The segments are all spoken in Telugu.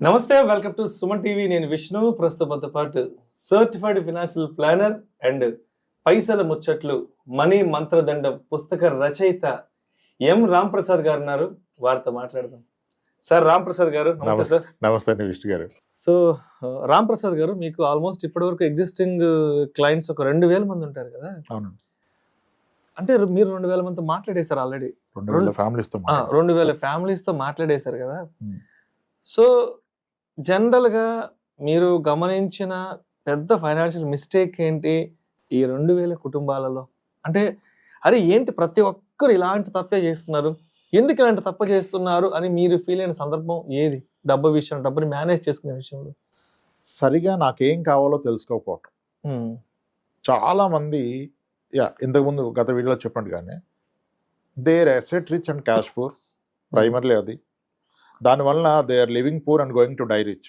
నమస్తే, వెల్కమ్ టు సుమన్ టీవీ. నేను విష్ణు. ప్రస్తుతంతో పాటు సర్టిఫైడ్ ఫైనాన్షియల్ ప్లానర్ అండ్ పైసల ముచ్చట్లు మనీ మంత్రదండం పుస్తక రచయిత ఎం రామ్ ప్రసాద్ గారు ఉన్నారు. వారితో మాట్లాడదాం. సార్ రామ్ ప్రసాద్ గారు నమస్తే. సార్ నమస్తే అండి విష్ణు గారు. సో రామ్ ప్రసాద్ గారు, మీకు ఆల్మోస్ట్ ఇప్పటివరకు ఎగ్జిస్టింగ్ క్లయింట్స్ ఒక 2000 మంది ఉంటారు కదా? అవును. అంటే మీరు 2000 మందితో మాట్లాడేశారు ఆల్రెడీ. 2000 ఫ్యామిలీస్ తో మాట్లాడేశారు కదా? సో జనరల్ గా మీరు గమనించిన పెద్ద ఫైనాన్షియల్ మిస్టేక్ ఏంటి ఈ 2000 కుటుంబాలలో? అంటే అరే ఏంటి ప్రతి ఒక్కరు ఇలాంటి తప్పే చేస్తున్నారు, ఎందుకు ఇలాంటి తప్పు చేస్తున్నారు అని మీరు ఫీల్ అయిన సందర్భం ఏది? డబ్బు విషయం, డబ్బుని మేనేజ్ చేసుకునే విషయంలో సరిగా నాకేం కావాలో తెలుసుకోకపోవటం. చాలా మంది ఇంతకుముందు గత వీడియోలో చెప్పినట్టుగానే they're asset rich and cash poor, primarily అది. దానివల్ల they are living poor and going to die rich.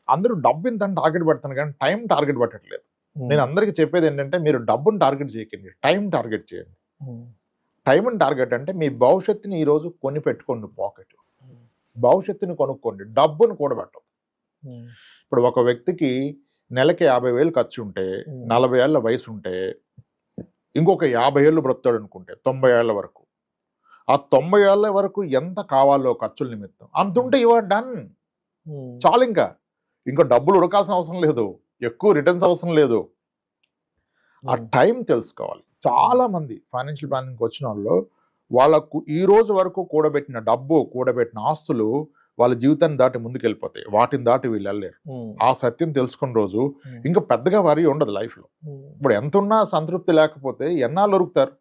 అందరూ డబ్బు ఇంత టార్గెట్ పెడతాను కానీ టైం టార్గెట్ పెట్టట్లేదు. నేను అందరికీ చెప్పేది ఏంటంటే, మీరు డబ్బును టార్గెట్ చేయకండి, టైం టార్గెట్ చేయండి. టైంని టార్గెట్ అంటే మీ భవిష్యత్తుని ఈరోజు కొని పెట్టుకోండి, పాకెట్ భవిష్యత్తుని కొనుక్కోండి, డబ్బును కూడబెట్టదు. ఇప్పుడు ఒక వ్యక్తికి నెలకి 50,000 ఖర్చు ఉంటే, 40 ఏళ్ళ వయసు ఉంటే, ఇంకొక 50 ఏళ్ళు బ్రతాడు అనుకుంటే 90 ఏళ్ళ వరకు, ఆ 90 ఏళ్ళ వరకు ఎంత కావాలో ఖర్చుల నిమిత్తం అంత ఉంటే యువర్ డన్, చాలు. ఇంకా డబ్బులు ఉరకాల్సిన అవసరం లేదు, ఎక్కువ రిటర్న్స్ అవసరం లేదు. ఆ టైం తెలుసుకోవాలి. చాలా మంది ఫైనాన్షియల్ ప్లానింగ్ వచ్చిన వాళ్ళు, వాళ్ళకు ఈ రోజు వరకు కూడబెట్టిన డబ్బు, కూడబెట్టిన ఆస్తులు వాళ్ళ జీవితాన్ని దాటి ముందుకెళ్ళిపోతాయి, వాటిని దాటి వీళ్ళు వెళ్ళలేరు. ఆ సత్యం తెలుసుకున్న రోజు ఇంకా పెద్దగా వరి ఉండదు లైఫ్లో. ఇప్పుడు ఎంత ఉన్నా సంతృప్తి లేకపోతే ఎన్నాళ్ళు ఉరుకుతారు?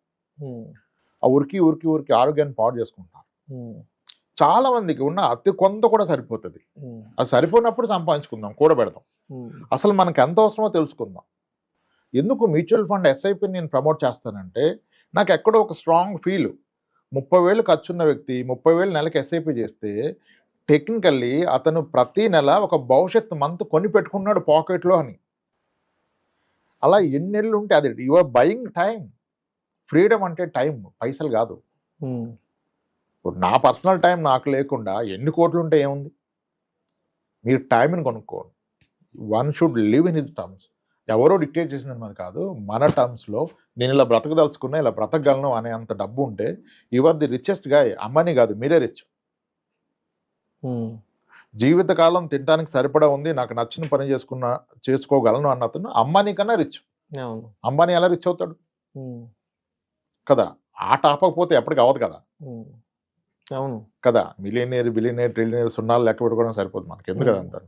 ఆ ఉరికి ఉరికి ఉరికి ఆరోగ్యాన్ని పాడు చేసుకుంటారు. చాలా మందికి ఉన్న అతి కొంత కూడా సరిపోతుంది. అది సరిపోయినప్పుడు సంపాదించుకుందాం, కూడబెడదాం. అసలు మనకు ఎంత అవసరమో తెలుసుకుందాం. ఎందుకు మ్యూచువల్ ఫండ్ ఎస్ఐపి నేను ప్రమోట్ చేస్తానంటే, నాకు ఎక్కడో ఒక స్ట్రాంగ్ ఫీల్. 30,000 ఖర్చున్న వ్యక్తి 30,000 నెలకి ఎస్ఐపి చేస్తే, టెక్నికల్లీ అతను ప్రతి నెల ఒక భవిష్యత్ మంత్ కొని పెట్టుకున్నాడు పాకెట్లో అని. అలా ఎన్నెళ్ళు ఉంటే అది యువర్ బయింగ్ టైం. ఫ్రీడమ్ అంటే టైం, పైసలు కాదు. ఇప్పుడు నా పర్సనల్ టైం నాకు లేకుండా ఎన్ని కోట్లు ఉంటే ఏముంది? మీరు టైంని కొనుక్కోండి. One should live in his terms. ఎవరో డిక్టేట్ చేసిందని మనది కాదు, మన టర్మ్స్లో నేను ఇలా బ్రతకదలుచుకున్నా, ఇలా బ్రతకగలను అనే అంత డబ్బు ఉంటే యువర్ ది రిచెస్ట్ గాయ్. అమ్మని కాదు, మీరే రిచ్. జీవితకాలం తినడానికి సరిపడా ఉంది, నాకు నచ్చిన పని చేసుకోగలను అన్న అతను అంబానీ కన్నా రిచ్. అంబానీ ఎలా రిచ్ అవుతాడు కదా? ఆట ఆపకపోతే ఎప్పటికి అవ్వదు కదా. అవును కదా, మిలియనేర్ బిలియనేర్ ట్రిలియనేర్ సున్నాలు లెక్క పెట్టుకోవడం సరిపోదు మనకి, ఎందుకు కదా అంటారు.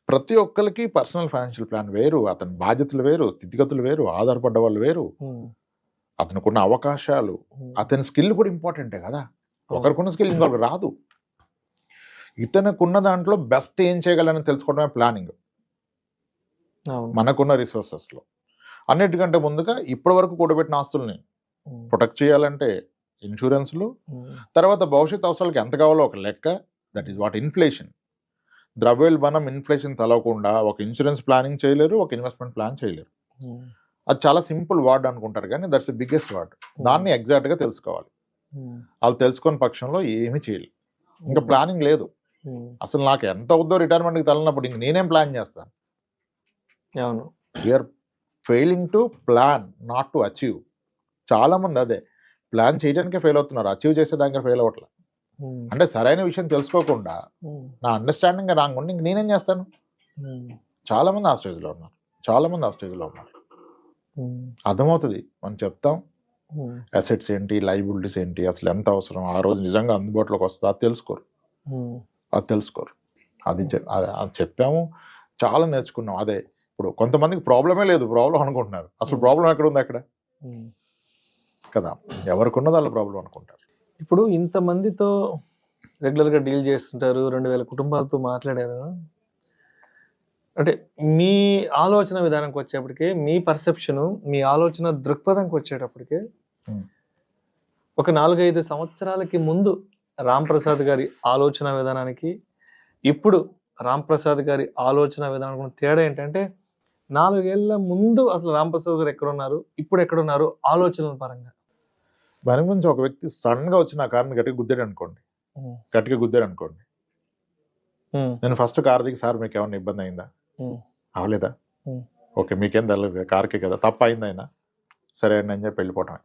ప్రతి ఒక్కరికి పర్సనల్ ఫైనాన్షియల్ ప్లాన్ వేరు, అతని బాధ్యతలు వేరు, స్థితిగతులు వేరు, ఆధారపడ్డ వాళ్ళు వేరు, అతనుకున్న అవకాశాలు, అతని స్కిల్ కూడా ఇంపార్టెంటే కదా. ఒకరికున్న స్కిల్ ఇంకొకరికి రాదు. ఇతనుకున్న దాంట్లో బెస్ట్ ఏం చేయగలని తెలుసుకోవడమే ప్లానింగ్. మనకున్న రిసోర్సెస్లో అన్నిటికంటే ముందుగా ఇప్పటి వరకు కూడబెట్టిన ఆస్తుల్ని ప్రొటెక్ట్ చేయాలంటే ఇన్సూరెన్స్లు, తర్వాత భవిష్యత్ అవసరాలకు ఎంత కావాలో ఒక లెక్క, దట్ ఈస్ వాట్ ఇన్ఫ్లేషన్. ద్రవ్యోల్బణం, ఇన్ఫ్లేషన్ తలవకుండా ఒక ఇన్సూరెన్స్ ప్లానింగ్ చేయలేరు, ఒక ఇన్వెస్ట్మెంట్ ప్లాన్ చేయలేరు. అది చాలా సింపుల్ వర్డ్ అనుకుంటారు కానీ దట్స్ ద బిగ్గెస్ట్ వర్డ్. దాన్ని ఎగ్జాక్ట్గా తెలుసుకోవాలి. వాళ్ళు తెలుసుకున్న పక్షంలో ఏమీ చేయలేదు. ఇంకా ప్లానింగ్ లేదు. అసలు నాకు ఎంత అవుద్దో రిటైర్మెంట్కి తగిలినప్పుడు ఇంక నేనేం ప్లాన్ చేస్తాను? We are failing to plan, not to achieve. చాలా మంది అదే ప్లాన్ చేయడానికే ఫెయిల్ అవుతున్నారు, అచీవ్ చేసేదానికి ఫెయిల్ అవ్వట్లేదు. అంటే సరైన విషయం తెలుసుకోకుండా నా అండర్స్టాండింగ్ రాకుండా ఇంక నేనేం చేస్తాను? చాలా మంది ఆ స్టేజ్లో ఉన్నారు. అర్థమవుతుంది, మనం చెప్తాం అసెట్స్ ఏంటి, లైబిలిటీస్ ఏంటి, అసలు ఎంత అవసరం, ఆ రోజు నిజంగా అందుబాటులోకి వస్తుంది, అది తెలుసుకోరు. అది చెప్పాము, చాలా నేర్చుకున్నాం. అదే ఇప్పుడు కొంతమందికి ప్రాబ్లమే లేదు, ప్రాబ్లం అనుకుంటున్నారు. అసలు ప్రాబ్లం ఎక్కడ ఉంది అక్కడ కదా? ఎవరికి ఉన్నది వాళ్ళ ప్రాబ్లం అనుకుంటారు. ఇప్పుడు ఇంతమందితో రెగ్యులర్గా డీల్ చేస్తుంటారు, 2000 కుటుంబాలతో మాట్లాడారు. అంటే మీ ఆలోచన విధానంకి వచ్చేప్పటికే, మీ పర్సెప్షను, మీ ఆలోచన దృక్పథంకి వచ్చేటప్పటికే ఒక 4-5 సంవత్సరాలకి ముందు రామ్ ప్రసాద్ గారి ఆలోచన విధానానికి ఇప్పుడు రామ్ ప్రసాద్ గారి ఆలోచన విధానానికి తేడా ఏంటంటే, 4 ఏళ్ల ముందు అసలు రామ్ ప్రసాద్ గారు ఎక్కడున్నారు, ఇప్పుడు ఎక్కడున్నారు ఆలోచనల పరంగా? దాని గురించి ఒక వ్యక్తి సడన్గా వచ్చి నా కారుని గట్టిగా గుద్దాడు అనుకోండి, నేను ఫస్ట్ కార్ దిగి సార్ మీకు ఏమైనా ఇబ్బంది అయిందా, అవలేదా, ఓకే మీకేం తెలియదు కార్కే కదా, తప్ప అయింది అయినా సరే అండి అని చెప్పి వెళ్ళిపోవటమే.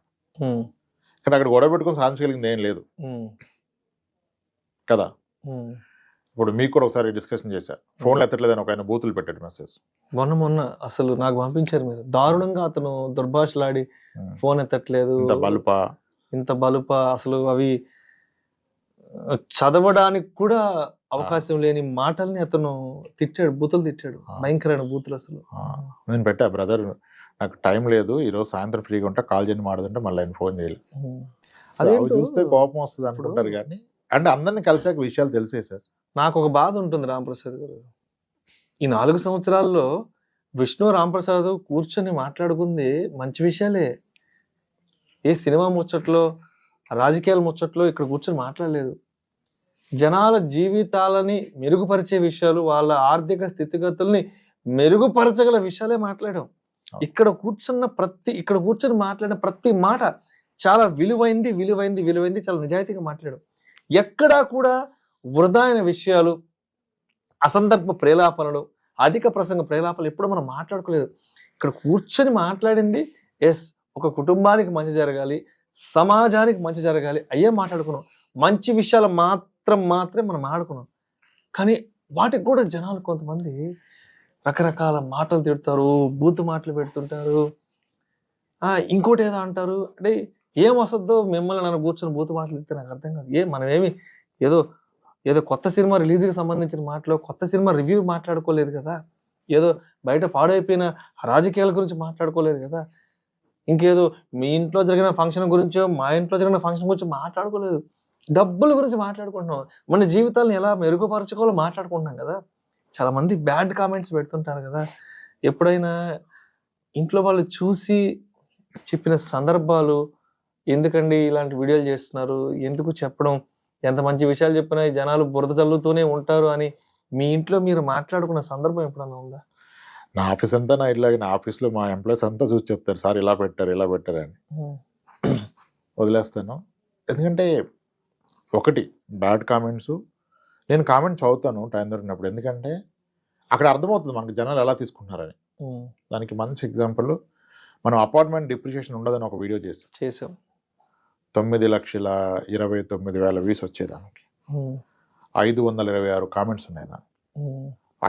కానీ అక్కడ గొడవ పెట్టుకుని సాధించగలిగింది ఏం లేదు కదా. ఇప్పుడు మీకు కూడా ఒకసారి డిస్కషన్ చేశా, ఫోన్లు ఎత్తట్లేదని ఒక ఆయన బూతులు పెట్టాడు మెసేజ్. మొన్న అసలు నాకు పంపించారు మీరు, దారుణంగా అతను దుర్భాషలాడి ఫోన్ ఎత్తట్లేదు, ఇంత బలుప అసలు అవి చదవడానికి కూడా అవకాశం లేని మాటల్ని అతను తిట్టాడు, బూతులు తిట్టాడు, భయంకరమైన బూతులు. అసలు నేను పెట్టా, బ్రదర్ నాకు టైం లేదు ఈరోజు సాయంత్రం ఫ్రీగా ఉంటా కాల్ చేయని మాడదంటే మళ్ళీ ఆయన ఫోన్ చేయలేదు. అదే చూస్తే కోపం వస్తుంది అనుకుంటారు కానీ అంటే అందరినీ కలిసాక విషయాలు తెలిసే సార్. నాకు ఒక బాధ ఉంటుంది రాంప్రసాద్ గారు, ఈ 4 సంవత్సరాల్లో విష్ణు రాంప్రసాద్ కూర్చొని మాట్లాడుకుంది మంచి విషయాలే. ఏ సినిమా ముచ్చట్లో రాజకీయాల ముచ్చట్లో ఇక్కడ కూర్చొని మాట్లాడలేదు. జనాల జీవితాలని మెరుగుపరిచే విషయాలు, వాళ్ళ ఆర్థిక స్థితిగతుల్ని మెరుగుపరచగల విషయాలే మాట్లాడాం. ఇక్కడ కూర్చొని మాట్లాడిన ప్రతి మాట చాలా విలువైంది, చాలా నిజాయితీగా మాట్లాడాం. ఎక్కడా కూడా వృధా అయిన విషయాలు, అసందర్భ ప్రేలాపనలు, అధిక ప్రసంగ ప్రేలాపనలు ఎప్పుడు మనం మాట్లాడుకోలేదు. ఇక్కడ కూర్చొని మాట్లాడింది ఒక కుటుంబానికి మంచి జరగాలి, సమాజానికి మంచి జరగాలి అయ్యే మాట్లాడుకున్నాం. మంచి విషయాలు మాత్రమే మనం ఆడుకున్నాం. కానీ వాటికి కూడా జనాలు కొంతమంది రకరకాల మాటలు తిడతారు, బూతు మాటలు పెడుతుంటారు, ఇంకోటి ఏదో అంటారు. అంటే ఏం వస్తుందో మిమ్మల్ని నన్ను కూర్చొని బూతు మాటలు తిడితే నాకు అర్థం కాదు. మనమేమి ఏదో కొత్త సినిమా రిలీజ్కి సంబంధించిన మాటలు, కొత్త సినిమా రివ్యూ మాట్లాడుకోలేదు కదా, ఏదో బయట పాడైపోయిన రాజకీయాల గురించి మాట్లాడుకోలేదు కదా, ఇంకేదో మీ ఇంట్లో జరిగిన ఫంక్షన్ గురించో మా ఇంట్లో జరిగిన ఫంక్షన్ గురించి మాట్లాడుకోలేదు. డబ్బుల గురించి మాట్లాడుకుంటున్నాం, మన జీవితాలను ఎలా మెరుగుపరచుకోవాలో మాట్లాడుకుంటున్నాం కదా. చాలా మంది బ్యాడ్ కామెంట్స్ పెడుతుంటారు కదా. ఎప్పుడైనా ఇంట్లో వాళ్ళు చూసి చెప్పిన సందర్భాలు, ఎందుకండి ఇలాంటి వీడియోలు చేస్తున్నారు, ఎందుకు చెప్పడం, ఎంత మంచి విషయాలు చెప్పినా ఈ జనాలు బురద చల్లుతూనే ఉంటారు అని మీ ఇంట్లో మీరు మాట్లాడుకున్న సందర్భం ఎప్పుడన్నా ఉందా? నా ఆఫీస్ అంతా నా ఇలాగే, నా ఆఫీస్లో మా ఎంప్లాయీస్ అంతా చూసి చెప్తారు సార్ ఇలా పెట్టారు అని. వదిలేస్తాను. ఎందుకంటే ఒకటి బ్యాడ్ కామెంట్స్, నేను కామెంట్స్ చదువుతాను టైం దొరికినప్పుడు, ఎందుకంటే అక్కడ అర్థమవుతుంది మనకి జనాలు ఎలా తీసుకుంటున్నారని. దానికి మంచి ఎగ్జాంపుల్, మనం అపార్ట్మెంట్ డిప్రిషియేషన్ ఉండదని ఒక వీడియో చేసాం. 9,29,000 వ్యూస్ వచ్చేదానికి 526 కామెంట్స్ ఉన్నాయి. దానికి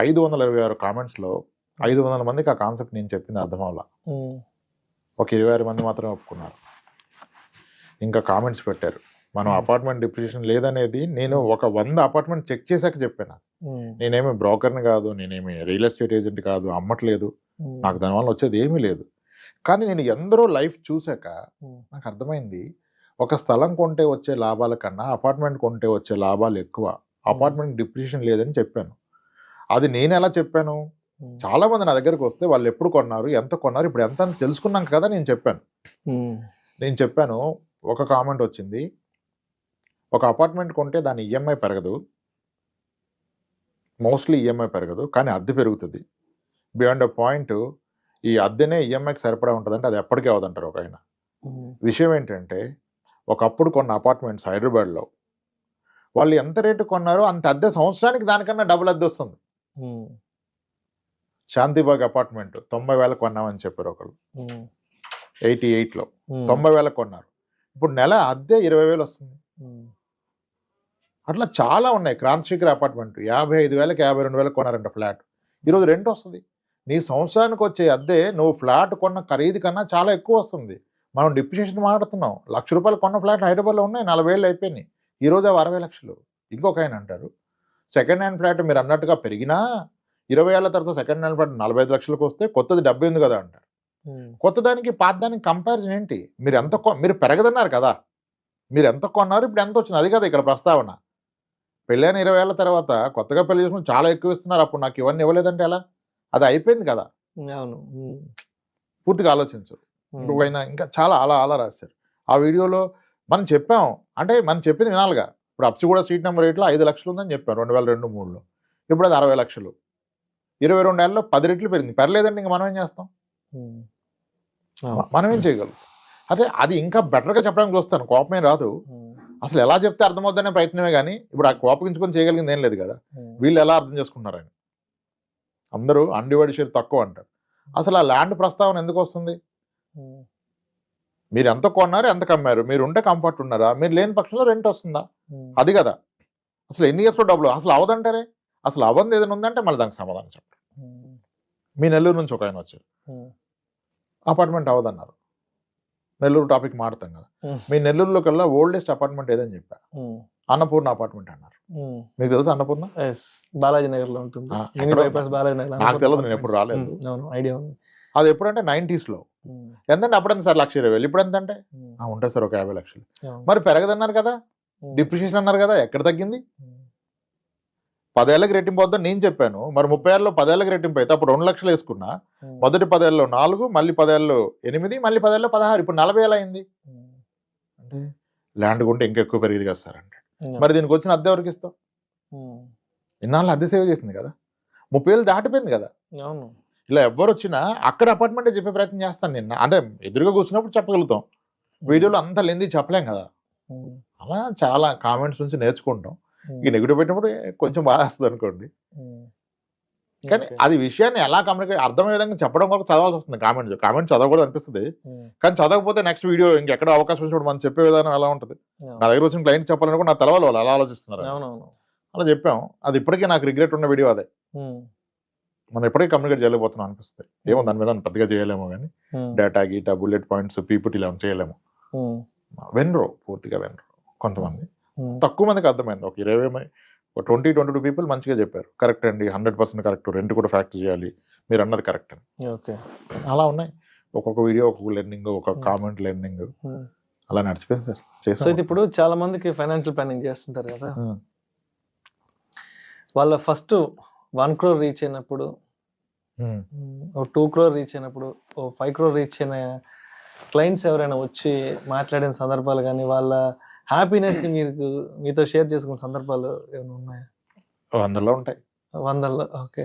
526 కామెంట్స్లో 500 మందికి ఆ కాన్సెప్ట్ నేను చెప్పింది అర్థం అవ్వాల. ఒక 26 మంది మాత్రమే ఒప్పుకున్నారు. ఇంకా కామెంట్స్ పెట్టారు మనం అపార్ట్మెంట్ డిప్రిషియేషన్ లేదనేది. నేను ఒక 100 అపార్ట్మెంట్ చెక్ చేశాక చెప్పాను. నేనేమి బ్రోకర్ని కాదు, నేనేమి రియల్ ఎస్టేట్ ఏజెంట్ కాదు, అమ్మట్లేదు, నాకు దానివల్ల వచ్చేది ఏమీ లేదు. కానీ నేను ఎందరో లైఫ్ చూశాక నాకు అర్థమైంది, ఒక స్థలం కొంటే వచ్చే లాభాల కన్నా అపార్ట్మెంట్ కొంటే వచ్చే లాభాలు ఎక్కువ. అపార్ట్మెంట్ డిప్రిషియేషన్ లేదని చెప్పాను. అది నేను ఎలా చెప్పాను, చాలా మంది నా దగ్గరకు వస్తే వాళ్ళు ఎప్పుడు కొన్నారు, ఎంత కొన్నారు, ఇప్పుడు ఎంత అని తెలుసుకున్నాం కదా. నేను చెప్పాను ఒక కామెంట్ వచ్చింది, ఒక అపార్ట్మెంట్ కొంటే దాని ఈఎంఐ పెరగదు, మోస్ట్లీ ఈఎంఐ పెరగదు, కానీ అద్దె పెరుగుతుంది. బియాండ్ అ పాయింట్ ఈ అద్దెనే ఈఎంఐకి సరిపడా ఉంటుందంటే అది ఎప్పటికీ అవదంటారు ఒక ఆయన. విషయం ఏంటంటే ఒకప్పుడు కొన్న అపార్ట్మెంట్స్ హైదరాబాద్లో వాళ్ళు ఎంత రేటు కొన్నారో అంత అద్దె సంవత్సరానికి దానికన్నా డబుల్ అద్దె వస్తుంది. శాంతిబాగ్ అపార్ట్మెంట్ 90,000 కొన్నామని చెప్పారు ఒకళ్ళు, 88లో 90,000 కొన్నారు. ఇప్పుడు నెల అద్దె 20,000 వస్తుంది. అట్లా చాలా ఉన్నాయి. క్రాంతిశేఖర్ అపార్ట్మెంట్ 55,000కి 52,000 కొన్నారంట ఫ్లాట్, ఈరోజు రెంట్ వస్తుంది. నీ సంవత్సరానికి వచ్చే అద్దె నువ్వు ఫ్లాట్ కొన్న ఖరీదు కన్నా చాలా ఎక్కువ వస్తుంది. మనం డిప్రిషియేషన్ మాట్లాడుతున్నాం. ₹1,00,000 కొన్న ఫ్లాట్ హైదరాబాద్లో ఉన్నాయి, 40,000 అయిపోయినాయి, ఈరోజు అవి 60 లక్షలు. ఇంకొక ఆయన అంటారు సెకండ్ హ్యాండ్ ఫ్లాట్ మీరు అన్నట్టుగా పెరిగినా 20 ఏళ్ల తర్వాత సెకండ్ హ్యాండ్ ఫ్లాట్ 45 లక్షలకు వస్తే కొత్తది 70 ఉంది కదా అంటారు. కొత్త దానికి పాత దానికి కంపారిజన్ ఏంటి? మీరు పెరగదన్నారు కదా, మీరు ఎంత కొన్నారు, ఇప్పుడు ఎంత వచ్చింది, అది కదా ఇక్కడ ప్రస్తావన. పెళ్ళైన 20 ఏళ్ల తర్వాత కొత్తగా పెళ్లి చేసుకుని చాలా ఎక్కువ ఇస్తున్నారు, అప్పుడు నాకు ఇవన్నీ ఇవ్వలేదంటే ఎలా? అది అయిపోయింది కదా. పూర్తిగా ఆలోచించరు. ఇంకొకైనా ఇంకా చాలా అలా రాశారు. ఆ వీడియోలో మనం చెప్పాం, అంటే మనం చెప్పింది వినాలిగా. ఇప్పుడు అప్సిగూడ స్ట్రీట్ నెంబర్ 8లో 5 లక్షలు ఉందని చెప్పాం 2002-03లో, ఇప్పుడు అది 60 లక్షలు. 22 ఏళ్ళలో 10 రెట్లు పెరిగింది. పెరలేదండి, ఇంకా మనం ఏం చేస్తాం? మనం ఏం చేయగలం? అదే అది ఇంకా బెటర్గా చెప్పడానికి వస్తాను, కోపమే రాదు. అసలు ఎలా చెప్తే అర్థమవుద్దనే ప్రయత్నమే కానీ ఇప్పుడు ఆ కోపగించుకొని చేయగలిగింది ఏం లేదు కదా. వీళ్ళు ఎలా అర్థం చేసుకుంటున్నారని అందరూ అన్డివైడ్ షేర్ తక్కువ అంటారు. అసలు ఆ ల్యాండ్ ప్రస్తావన ఎందుకు వస్తుంది? మీరు ఎంత కొన్నారు, ఎంత కమ్మారు, మీరు ఉంటే కంఫర్ట్ ఉన్నారా, మీరు లేని పక్షంలో రెంట్ వస్తుందా, అది కదా. అసలు ఎన్ని ఇయర్స్లో డబ్బులు అసలు అవదంటారే. అసలు అవ్వంది ఏదైనా ఉందంటే మళ్ళీ దానికి సమాధానం చెప్పండి. మీ నెల్లూరు నుంచి ఒక ఆయన వచ్చారు, అపార్ట్మెంట్ అవ్వదన్నారు. నెల్లూరు టాపిక్ మారుతాం కదా. మీ నెల్లూరులో కల్లా ఓల్డెస్ట్ అపార్ట్మెంట్ ఏదని చెప్పా, అన్నపూర్ణ అపార్ట్మెంట్ అన్నారు. మీకు తెలుసా అన్నపూర్ణ? బాలాజీ నగర్ లో ఉంటుంది. నాకు తెలియదు, నేను ఎప్పుడు రాలేదు. ఐడియా ఉంది. అది ఎప్పుడంటే 90s లో. ఎంతంటే అప్పుడెంత సార్ 1,20,000, ఇప్పుడు ఎంత అంటే ఉంటాయి సార్ ఒక 50 లక్షలు. మరి పెరగదన్నారు కదా, డిప్రిషియేషన్ అన్నారు కదా, ఎక్కడ తగ్గింది? 10 ఏళ్ళకి రెట్టింపు వద్దని నేను చెప్పాను. మరి 30 ఏళ్ళలో 10 ఏళ్ళకి రెట్టింపు అయితే అప్పుడు 2 లక్షలు వేసుకున్నా. మొదటి 10 ఏళ్ళలో 4, మళ్ళీ 10 ఏళ్ళలో 8, మళ్ళీ 10 ఏళ్ళలో 16, ఇప్పుడు 40 ఏళ్ళు అయింది. అంటే ల్యాండ్ కొంటే ఇంకా ఎక్కువ పెరిగింది కదా సార్ అంటే. మరి దీనికి వచ్చిన అద్దె ఎవరికి ఇస్తాం? ఇన్నాళ్ళు అద్దె సేవ్ చేసింది కదా, 30 ఏళ్ళు దాటిపోయింది కదా. ఇలా ఎవరు వచ్చినా అక్కడ అపార్ట్మెంటే చెప్పే ప్రయత్నం చేస్తాను. నిన్న అంటే ఎదురుగా కూర్చున్నప్పుడు చెప్పగలుగుతాం, వీడియోలో అంత లెంది చెప్పలేం కదా. అలా చాలా కామెంట్స్ నుంచి నేర్చుకుంటాం. ఈ నెగిటివ్ పెట్టినప్పుడు కొంచెం బాధ వస్తుంది అనుకోండి, కానీ అది విషయాన్ని ఎలా కమ్యూనికేట్ అర్థమయ్యే విధంగా చెప్పడం వరకు చదవాల్సి వస్తుంది. కామెంట్ చదవకూడదు అనిపిస్తుంది, కానీ చదవకపోతే నెక్స్ట్ వీడియో ఇంకెక్కడ అవకాశం వచ్చినప్పుడు మనం చెప్పే విధానం ఎలా ఉంటుంది. నా దగ్గర వచ్చిన క్లయింట్స్ చెప్పాలని కూడా నాకు తెలవాలి వాళ్ళు అలా ఆలోచిస్తున్నారు. అలా చెప్పాం. అది ఇప్పటికీ నాకు రిగ్రెట్ ఉన్న వీడియో అదే. మనం ఎప్పటికీ కమ్యూనికేట్ చేయలేకపోతున్నాం అనిపిస్తాయి. ఏమో దాని మీద పెద్దగా చేయలేము, కానీ డేటా గీటా బుల్లెట్ పాయింట్స్ పీపీటీ ఇలా చేయలేము. వెన్రో పూర్తిగా వెన్రో. కొంతమంది తక్కువ మందికి అర్థమైంది. ఒక 20-22 పీపుల్ మంచిగా చెప్పారు, కరెక్ట్ అండి, 100% కరెక్ట్, రెంట్ కూడా ఫ్యాక్టర్ చేయాలి, మీరు అన్నది కరెక్ట్ అని. అలా ఉన్నాయి. ఒక్కొక్క వీడియో ఒక్కొక్క లెర్నింగ్, ఒక్కొక్క కామెంట్ లెర్నింగ్, అలా నడిచిపోయింది సార్. చేస్తాం. ఇప్పుడు చాలా మందికి ఫైనాన్షియల్ ప్లానింగ్ చేస్తుంటారు కదా, వాళ్ళ ఫస్ట్ 1 crore రీచ్ అయినప్పుడు, 2 crore రీచ్ అయినప్పుడు, 5 crore రీచ్ అయిన క్లయింట్స్ ఎవరైనా వచ్చి మాట్లాడిన సందర్భాలు కానీ, వాళ్ళ హ్యాపీనెస్ ని మీతో షేర్ చేసుకున్న సందర్భాలు ఏమైనా ఉన్నాయా? 100లో ఉంటాయి. 100లో. ఓకే.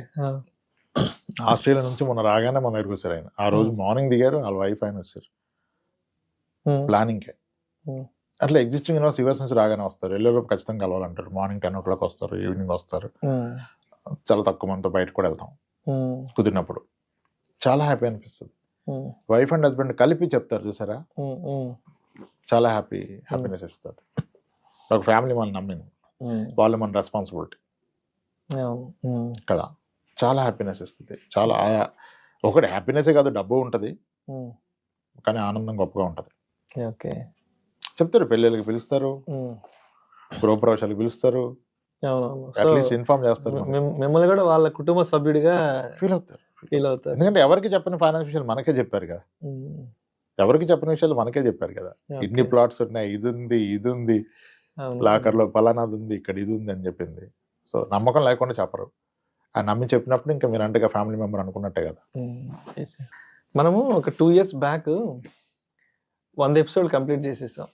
ఆస్ట్రేలియా నుంచి మొన్న రాగానే మన దగ్గరికి వచ్చారు ఆయన. ఆ రోజు మార్నింగ్ దిగారు, వాళ్ళ వైఫ్ ఆయన వచ్చారు ప్లానింగ్ కే. అట్లా ఎగ్జిస్టింగ్ యూనివర్స్ యూఎస్ నుంచి రాగానే వస్తారు, ఎల్లోలోపు ఖచ్చితంగా కలవాలంటారు. మార్నింగ్ 10 o'clock వస్తారు, ఈవినింగ్ వస్తారు. చాలా తక్కువ మందితో బయట కూడా వెళ్తాం కుదిరినప్పుడు. చాలా హ్యాపీ అనిపిస్తుంది. వైఫ్ అండ్ హస్బెండ్ కలిపి చెప్తారు చూసారా, చాలా హ్యాపీనెస్ ఇస్తుంది. ఒక ఫ్యామిలీ మనం నమ్మింది, వాళ్ళు మన రెస్పాన్సిబిలిటీ కదా, చాలా హ్యాపీనెస్ ఇస్తుంది. చాలా ఒకటి హ్యాపీనెసే కాదు, డబ్బు ఉంటుంది, కానీ ఆనందం గొప్పగా ఉంటుంది. చెప్తారు, పెళ్ళిళ్ళకి పిలుస్తారు, గృహప్రవేశాలకు పిలుస్తారు, అట్లీస్ట్ ఇన్ఫార్మ్ చేస్తారు, మిమ్మల్ని కూడా వాళ్ళ కుటుంబ సభ్యుడిగా ఫీల్ అవుతారు. ఎందుకంటే ఎవరికి చెప్పిన ఫైనాన్స్ విషయాలు మనకే చెప్పారు కదా, ఎవరికి చెప్పిన విషయాలు మనకే చెప్పారు కదా. ఇన్ని ప్లాట్స్ ఉన్నాయి, ఇది ఉంది లాకర్ లో పలానాది ఉంది, ఇక్కడ ఇది ఉంది అని చెప్పింది. సో నమ్మకం లేకుండా చెప్పరు. ఆ నమ్మి చెప్పినప్పుడు ఇంకా మీరు అంటే ఫ్యామిలీ మెంబర్ అనుకున్నట్టే కదా. మనము ఒక 2 years బ్యాక్ 100 episodes కంప్లీట్ చేసేసాం.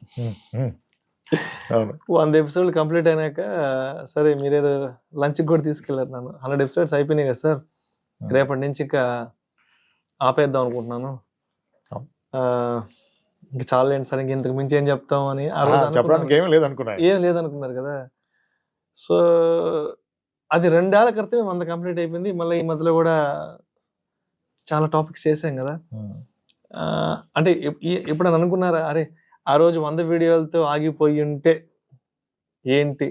100 episodes కంప్లీట్ అయినాక సరే మీరేదో లంచ్కి కూడా తీసుకెళ్ళారు నన్ను. 100 episodes అయిపోయినాయి కదా సార్, రేపటి నుంచి ఇంకా ఆపేద్దాం అనుకుంటున్నాను, ఇంకా చాలా ఏంటి సార్, ఇంతకు మించి ఏం చెప్తాం అని చెప్పడానికి ఏం లేదనుకున్నారు కదా. సో అది 2 ఏళ్ల క్రితమే 100 కంప్లీట్ అయిపోయింది. మళ్ళీ ఈ మధ్యలో కూడా చాలా టాపిక్స్ చేసాం కదా. అంటే ఇప్పుడు అనుకున్నారా, అరే ఆ రోజు 100 వీడియోలతో ఆగిపోయి ఉంటే ఏంటి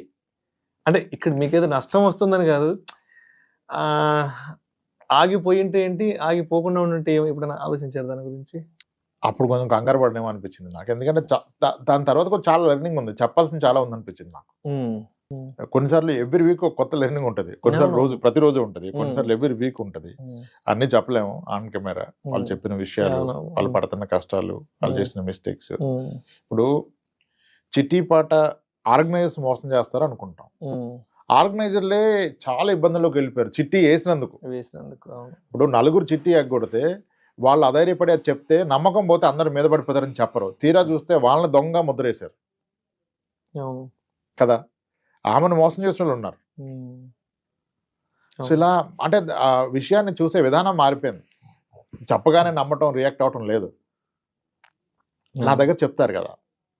అంటే, ఇక్కడ మీకేదో నష్టం వస్తుందని కాదు, ఆగిపోయి ఉంటే ఏంటి, ఆగిపోకుండా ఉంటే ఎప్పుడైనా ఆలోచించారు దాని గురించి? అప్పుడు కొంచెం కంగారు పడనేమో అనిపించింది నాకు, ఎందుకంటే దాని తర్వాత కూడా చాలా లెర్నింగ్ ఉంది, చెప్పాల్సింది చాలా ఉంది అనిపించింది నాకు. కొన్నిసార్లు ఎవ్రీ వీక్ ఒక కొత్త లెర్నింగ్ ఉంటుంది, కొన్నిసార్లు ప్రతిరోజు ఉంటుంది, కొన్నిసార్లు ఎవ్రీ వీక్ ఉంటుంది. అన్ని చెప్పలేము ఆన్ కెమెరా. వాళ్ళు చెప్పిన విషయాలు, వాళ్ళు పడుతున్న కష్టాలు, వాళ్ళు చేసిన మిస్టేక్స్. ఇప్పుడు చిట్టి పాట ఆర్గనైజర్స్ మోసం చేస్తారు అనుకుంటాం, ఆర్గనైజర్లే చాలా ఇబ్బందుల్లోకి వెళ్ళిపోయారు చిట్టి వేసినందుకు. ఇప్పుడు 4 చిట్టి ఎగ్గొడితే వాళ్ళు అధైర్యపడి అది చెప్తే నమ్మకం పోతే అందరు మీద పడిపోతారని చెప్పరు, తీరా చూస్తే వాళ్ళని దొంగ ముద్రేశారు కదా. ఆమెను మోసం చేసిన వాళ్ళు ఉన్నారు. సో ఇలా అంటే ఆ విషయాన్ని చూసే విధానం మారిపోయింది. చెప్పగానే నమ్మటం, రియాక్ట్ అవటం లేదు. నా దగ్గర చెప్తారు కదా,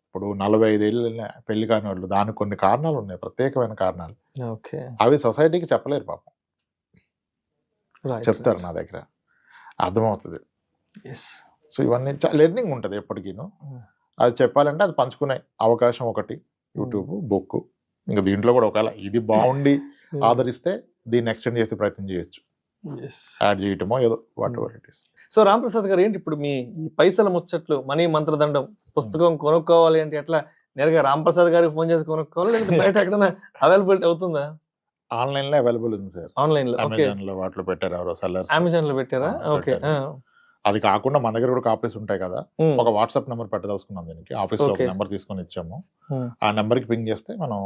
ఇప్పుడు 45 ఏళ్ళు పెళ్లి కాని వాళ్ళు దానికి కొన్ని కారణాలు ఉన్నాయి, ప్రత్యేకమైన కారణాలు. ఓకే. అవి సొసైటీకి చెప్పలేరు పాపం, చెప్తారు నా దగ్గర, అర్థమవుతుంది. సో ఇవన్నీ లెర్నింగ్ ఉంటుంది ఎప్పటికీను. అది చెప్పాలంటే అది పంచుకునే అవకాశం ఒకటి, యూట్యూబ్, బుక్. ఇంకా దీంట్లో కూడా ఒకవేళ ఇది బాగుండి ఆదరిస్తే దీన్ని ఎక్స్టెండ్ చేసే ప్రయత్నం చేయొచ్చు, యాడ్ చేయటమో ఏదో what ever it is. So Ramprasad గారు, ఏంటి ఇప్పుడు మీ ఈ పైసల ముచ్చట్లు, మనీ మంత్రదండం పుస్తకం కొనుక్కోవాలి అంటే ఎట్లా, నేరుగా రామప్రసాద్ గారికి ఫోన్ చేసి కొనుక్కోవాలి, లేకపోతే బయట ఎక్కడైనా అవైలబిలిటీ అవుతుందా? ఆన్లైన్ లో అవైలబుల్ ఉంది సార్, ఆన్లైన్ లో. అమెజాన్ లో వాటిలో పెట్టారు ఎవరో సెల్లర్స్, అమెజాన్ లో పెట్టారా? ఓకే. అది కాకుండా మన దగ్గర కూడా కాపీస్ ఉంటాయి కదా, ఒక వాట్సాప్ నెంబర్ పెట్టదలుచుకున్నాం దీనికి, ఆఫీస్ లో ఒక నెంబర్ తీసుకొని ఇచ్చాము, ఆ నెంబర్ కి పింగ్ చేస్తే మనం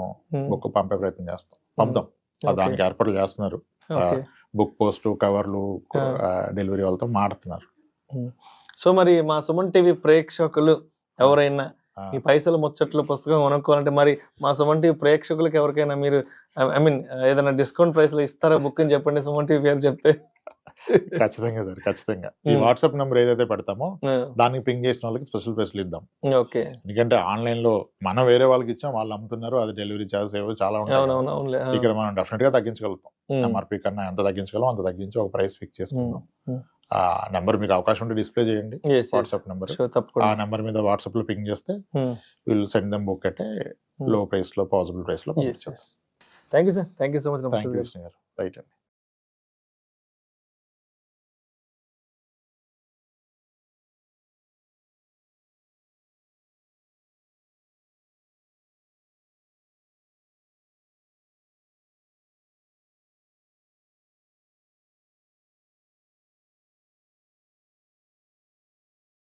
బుక్ పంపే ప్రయత్నం చేస్తాం, పంపుదాం. దానికి ఏర్పాట్లు చేస్తున్నారు, బుక్ పోస్ట్, కవర్లు, డెలివరీ వాళ్ళతో మాడుతున్నారు. సో మరి మా సుమన్ టీవీ ప్రేక్షకులు ఎవరైనా ఈ పైసలు ముచ్చట్లు పుస్తకం కొనుక్కోవాలంటే మరి మా సుమన్ టీవీ ప్రేక్షకులకి ఎవరికైనా మీరు ఐ మీన్ ఏదైనా డిస్కౌంట్ ప్రైస్ లో ఇస్తారా బుక్ అని చెప్పండి, సుమన్ టీవీ పేరు చెప్తే. ఖచ్చితంగా సార్, ఖచ్చితంగా. ఈ వాట్సాప్ నెంబర్ ఏదైతే పెడతామో దానికి పింగ్ చేసిన వాళ్ళకి స్పెషల్ ప్రైస్లు ఇద్దాం. ఓకే. ఎందుకంటే ఆన్లైన్ లో మనం వేరే వాళ్ళకి ఇచ్చాం, వాళ్ళు అమ్ముతున్నారు, అది డెలివరీ చార్జెస్ ఏవో చాలా ఉంటాయి. ఇక్కడ మనం డెఫినెట్ గా తగ్గించగలుగుతాం, ఎంఆర్పీ కన్నా ఎంత తగ్గించగలం అంత తగ్గించి ఒక ప్రైస్ ఫిక్స్ చేసుకుందాం. ఆ నెంబర్ మీకు అవకాశం ఉంటే డిస్ప్లే చేయండి, వాట్సాప్ నెంబర్. ఆ నెంబర్ మీద వాట్సాప్ లో పింగ్ చేస్తే విల్ సెండ్ దెమ్ బుక్ అంటే లో ప్రైస్ లో, పాసిబుల్ ప్రైస్ లో. Thank you sir, thank you so much. Right అండి.